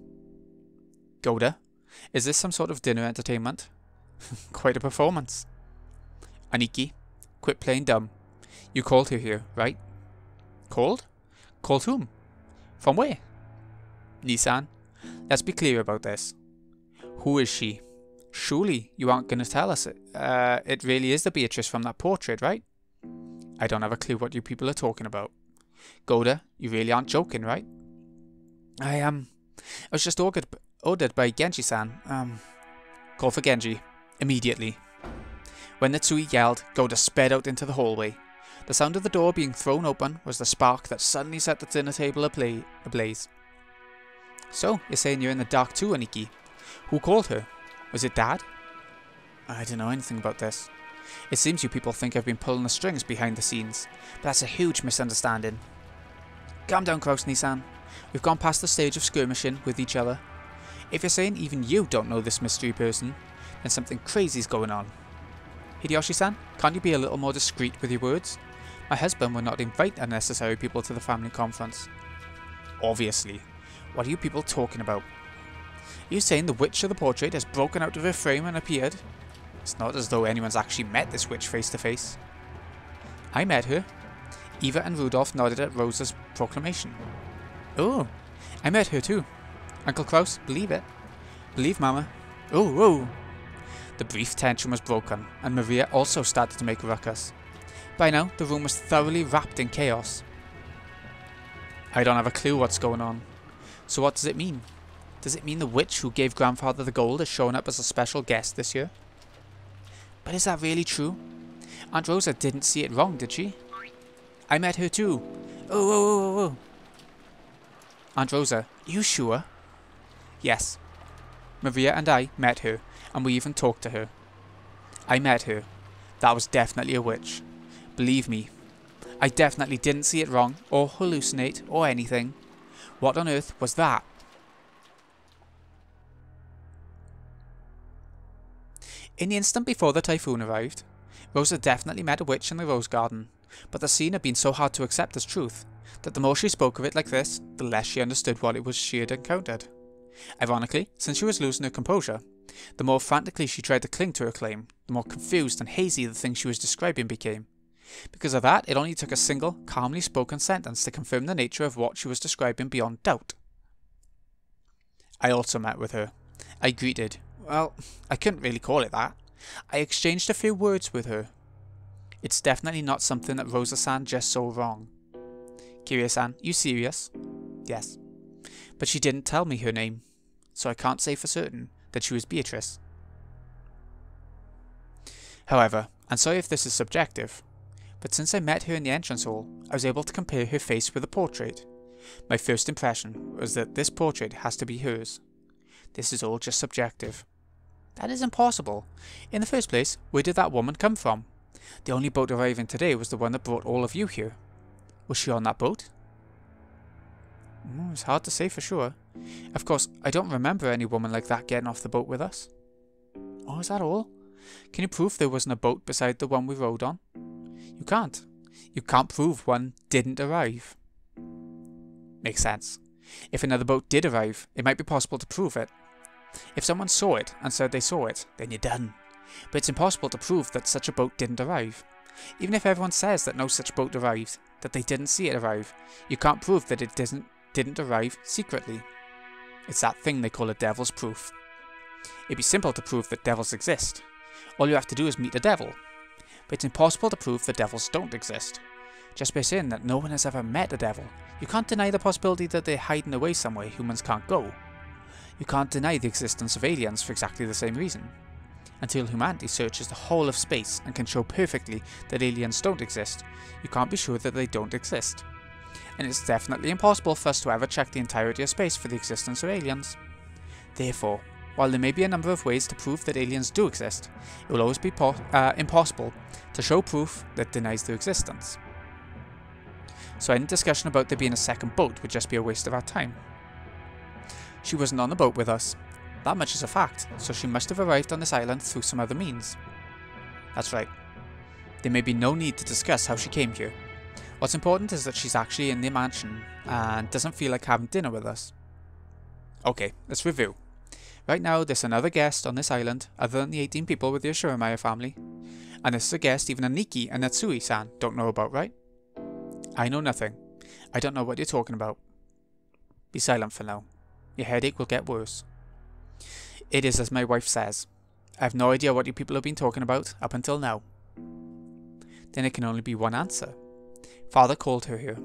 "Goda, is this some sort of dinner entertainment?" "Quite a performance." "Aniki, quit playing dumb. You called her here, right?" "Called? Called whom? From where?" "Nissan, let's be clear about this. Who is she? Surely you aren't going to tell us it really is the Beatrice from that portrait, right?" "I don't have a clue what you people are talking about." "Goda, you really aren't joking, right?" I was just ordered by Genji-san. Call for Genji. Immediately." When Natsui yelled, Goda sped out into the hallway. The sound of the door being thrown open was the spark that suddenly set the dinner table ablaze. "So, you're saying you're in the dark too, Aniki? Who called her? Was it Dad?" "I don't know anything about this. It seems you people think I've been pulling the strings behind the scenes, but that's a huge misunderstanding." "Calm down, Kraus-Nissan. We've gone past the stage of skirmishing with each other. If you're saying even you don't know this mystery person, then something crazy's going on. Hideyoshi-san, can't you be a little more discreet with your words? My husband would not invite unnecessary people to the family conference." "Obviously. What are you people talking about? Are you saying the witch of the portrait has broken out of her frame and appeared? It's not as though anyone's actually met this witch face to face." "I met her." Eva and Rudolph nodded at Rosa's proclamation. "Oh, I met her too. Uncle Kraus, believe it." "Believe Mama." Oh. The brief tension was broken, and Maria also started to make a ruckus. By now, the room was thoroughly wrapped in chaos. "I don't have a clue what's going on. So what does it mean? Does it mean the witch who gave Grandfather the gold is showing up as a special guest this year?" "But is that really true? Aunt Rosa didn't see it wrong, did she?" "I met her too." Oh. "Aunt Rosa, you sure?" "Yes. Maria and I met her, and we even talked to her. I met her. That was definitely a witch. Believe me. I definitely didn't see it wrong, or hallucinate, or anything. What on earth was that?" In the instant before the typhoon arrived, Rosa definitely met a witch in the rose garden, but the scene had been so hard to accept as truth, that the more she spoke of it like this, the less she understood what it was she had encountered. Ironically, since she was losing her composure, the more frantically she tried to cling to her claim, the more confused and hazy the thing she was describing became. Because of that, it only took a single, calmly spoken sentence to confirm the nature of what she was describing beyond doubt. "I also met with her. I greeted. Well, I couldn't really call it that. I exchanged a few words with her. It's definitely not something that Rosa-san just saw wrong." "Kirie-san, you serious?" "Yes. But she didn't tell me her name, so I can't say for certain that she was Beatrice. However, I'm sorry if this is subjective, but since I met her in the entrance hall, I was able to compare her face with the portrait. My first impression was that this portrait has to be hers. This is all just subjective." "That is impossible. In the first place, where did that woman come from? The only boat arriving today was the one that brought all of you here. Was she on that boat? It's hard to say for sure. Of course, I don't remember any woman like that getting off the boat with us. Oh, is that all? Can you prove there wasn't a boat beside the one we rode on? You can't. You can't prove one didn't arrive. Makes sense. If another boat did arrive, it might be possible to prove it. If someone saw it and said they saw it, then you're done. But it's impossible to prove that such a boat didn't arrive. Even if everyone says that no such boat arrived, that they didn't see it arrive, you can't prove that it didn't arrive secretly. It's that thing they call a devil's proof. It'd be simple to prove that devils exist. All you have to do is meet a devil. But it's impossible to prove that devils don't exist. Just by saying that no one has ever met a devil, you can't deny the possibility that they're hiding away somewhere humans can't go. You can't deny the existence of aliens for exactly the same reason. Until humanity searches the whole of space and can show perfectly that aliens don't exist, you can't be sure that they don't exist. And it's definitely impossible for us to ever check the entirety of space for the existence of aliens. Therefore, while there may be a number of ways to prove that aliens do exist, it will always be impossible to show proof that denies their existence. So any discussion about there being a second boat would just be a waste of our time. She wasn't on the boat with us. That much is a fact, so she must have arrived on this island through some other means. That's right. There may be no need to discuss how she came here. What's important is that she's actually in the mansion and doesn't feel like having dinner with us. Okay, let's review. Right now, there's another guest on this island other than the 18 people with the Ushiromiya family. And this is a guest even Aniki and Natsui-san don't know about, right? I know nothing. I don't know what you're talking about. Be silent for now. Your headache will get worse. It is as my wife says. I have no idea what you people have been talking about up until now. Then it can only be one answer. Father called her here.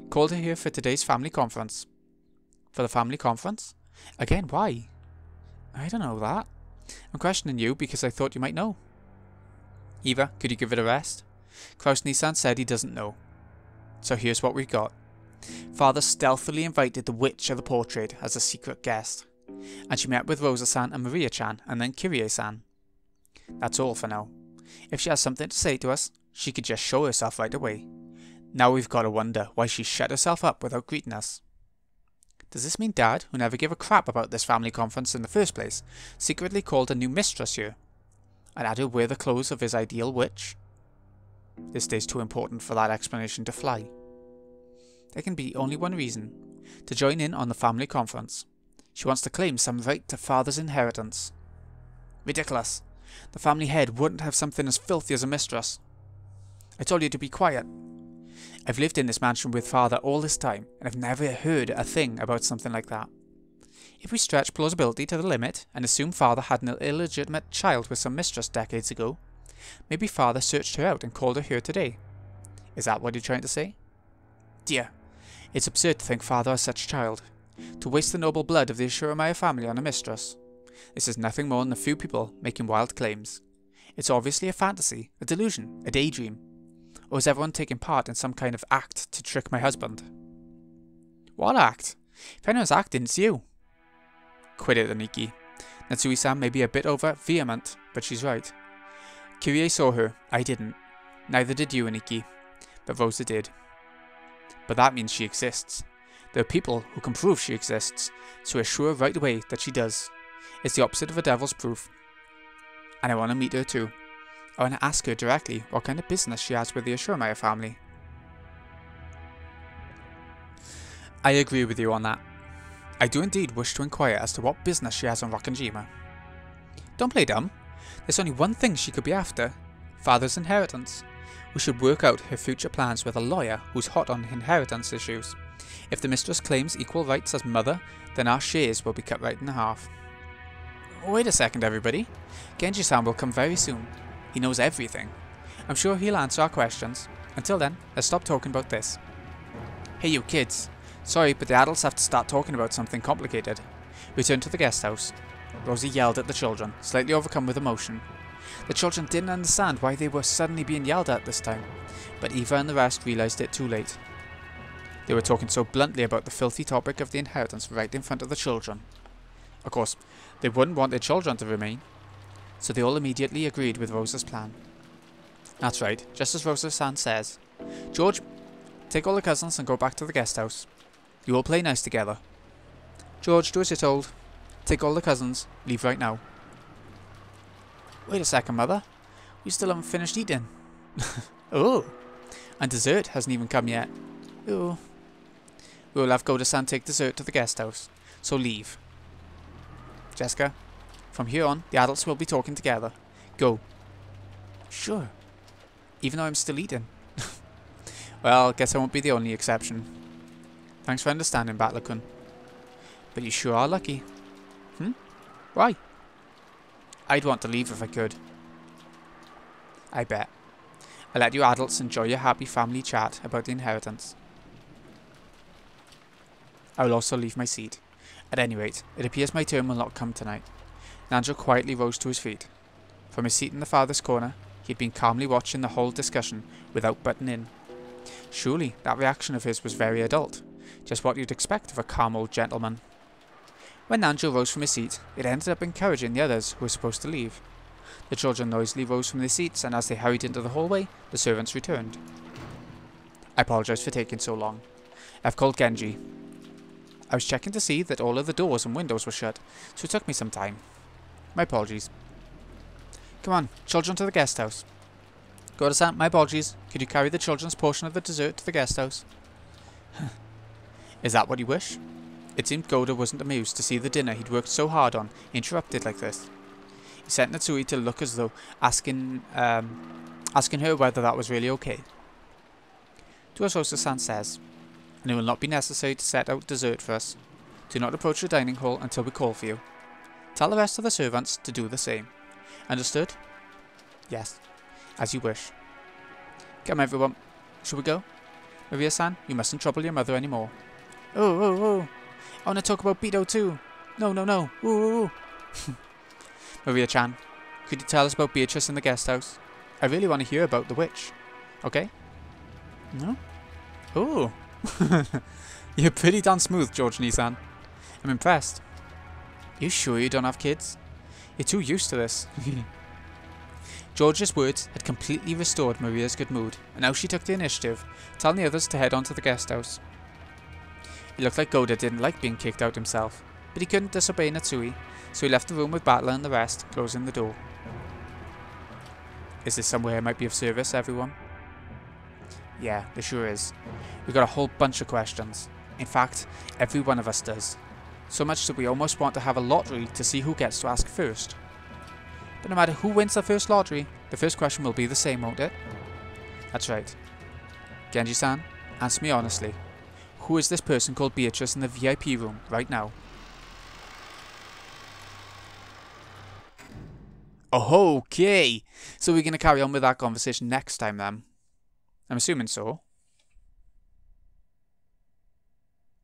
Called her here for today's family conference. For the family conference? Again, why? I don't know that. I'm questioning you because I thought you might know. Eva, could you give it a rest? Kraus-Nissan said he doesn't know. So here's what we got. Father stealthily invited the witch of the portrait as a secret guest. And she met with Rosa-san and Maria-chan and then Kirie-san. That's all for now. If she has something to say to us, she could just show herself right away. Now we've got to wonder why she shut herself up without greeting us. Does this mean Dad, who never gave a crap about this family conference in the first place, secretly called a new mistress here? And had her wear the clothes of his ideal witch? This day's too important for that explanation to fly. There can be only one reason. To join in on the family conference. She wants to claim some right to Father's inheritance. Ridiculous. The family head wouldn't have something as filthy as a mistress. I told you to be quiet. I've lived in this mansion with Father all this time, and I've never heard a thing about something like that. If we stretch plausibility to the limit, and assume Father had an illegitimate child with some mistress decades ago, maybe Father searched her out and called her here today. Is that what you're trying to say? Dear, it's absurd to think Father has such a child. To waste the noble blood of the Ushiromiya family on a mistress. This is nothing more than a few people making wild claims. It's obviously a fantasy, a delusion, a daydream. Or is everyone taking part in some kind of act to trick my husband? What act? If anyone's acting, it's you. Quit it, Aniki. Natsui-san may be a bit over vehement, but she's right. Kirie saw her, I didn't. Neither did you, Aniki. But Rosa did. But that means she exists. There are people who can prove she exists, so we're sure right away that she does. It's the opposite of a devil's proof. And I want to meet her too. I want to ask her directly what kind of business she has with the Ushiromiya family. I agree with you on that. I do indeed wish to inquire as to what business she has on Rokkanjima. Don't play dumb. There's only one thing she could be after. Father's inheritance. We should work out her future plans with a lawyer who's hot on inheritance issues. If the mistress claims equal rights as mother, then our shares will be cut right in half. Wait a second, everybody. Genji-san will come very soon. He knows everything. I'm sure he'll answer our questions. Until then, let's stop talking about this. Hey you kids. Sorry, but the adults have to start talking about something complicated. Return to the guest house. Rosie yelled at the children, slightly overcome with emotion. The children didn't understand why they were suddenly being yelled at this time, but Eva and the rest realized it too late. They were talking so bluntly about the filthy topic of the inheritance right in front of the children. Of course, they wouldn't want their children to remain, so they all immediately agreed with Rosa's plan. That's right, just as Rosa-san says. George, take all the cousins and go back to the guest house. You all play nice together. George, do as you're told. Take all the cousins, leave right now. Wait a second, Mother. We still haven't finished eating. Oh, and dessert hasn't even come yet. Oh. We'll have Goda-san take dessert to the guest house, so leave. Jessica, from here on, the adults will be talking together. Go. Sure. Even though I'm still eating. Well, guess I won't be the only exception. Thanks for understanding, Battler-kun. But you sure are lucky. Why? I'd want to leave if I could. I bet. I'll let you adults enjoy your happy family chat about the inheritance. I will also leave my seat. At any rate, it appears my turn will not come tonight. Nanjo quietly rose to his feet. From his seat in the farthest corner, he had been calmly watching the whole discussion without butting in. Surely, that reaction of his was very adult, just what you'd expect of a calm old gentleman. When Nanjo rose from his seat, it ended up encouraging the others who were supposed to leave. The children noisily rose from their seats, and as they hurried into the hallway, the servants returned. I apologize for taking so long. I've called Genji. I was checking to see that all of the doors and windows were shut, so it took me some time. My apologies. Come on, children to the guest house. Goda-san, my apologies. Could you carry the children's portion of the dessert to the guest house? Is that what you wish? It seemed Goda wasn't amused to see the dinner he'd worked so hard on interrupted like this. He sent Natsui to look as though asking her whether that was really okay. Do as Osa-san says, and it will not be necessary to set out dessert for us. Do not approach the dining hall until we call for you. Tell the rest of the servants to do the same. Understood? Yes, as you wish. Come everyone, shall we go? Maria-san, you mustn't trouble your mother anymore. Oh. I want to talk about Bido too. No. Ooh. Maria-chan, could you tell us about Beatrice in the guest house? I really want to hear about the witch. Okay? No? Oh. You're pretty darn smooth, George Nisan. I'm impressed. You sure you don't have kids? You're too used to this. George's words had completely restored Maria's good mood, and now she took the initiative, telling the others to head on to the guest house. It looked like Goda didn't like being kicked out himself, but he couldn't disobey Natsui, so he left the room with Battler and the rest, closing the door. Is this somewhere I might be of service, everyone? Yeah, there sure is. We've got a whole bunch of questions. In fact, every one of us does. So much that we almost want to have a lottery to see who gets to ask first. But no matter who wins the first lottery, the first question will be the same, won't it? That's right. Genji-san, answer me honestly. Who is this person called Beatrice in the VIP room right now? Oh, okay. So we're going to carry on with that conversation next time then. I'm assuming so.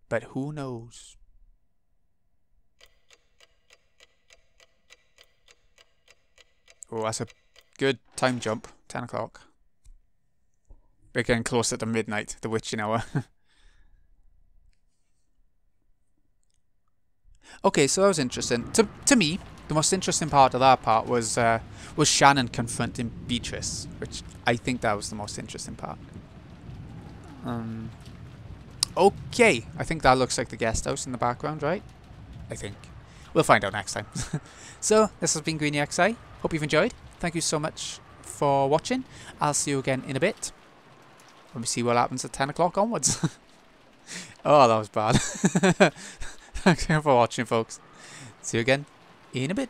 But who knows? Oh, that's a good time jump. 10 o'clock. We're getting closer to midnight, the witching hour. Okay, so that was interesting. To me, the most interesting part of that part was Shannon confronting Beatrice, which I think that was the most interesting part. Okay, I think that looks like the guest house in the background, right? I think. We'll find out next time. So, this has been Greeny XI. Hope you've enjoyed. Thank you so much for watching. I'll see you again in a bit. Let me see what happens at 10 o'clock onwards. Oh, that was bad. Thanks for watching, folks. See you again in a bit.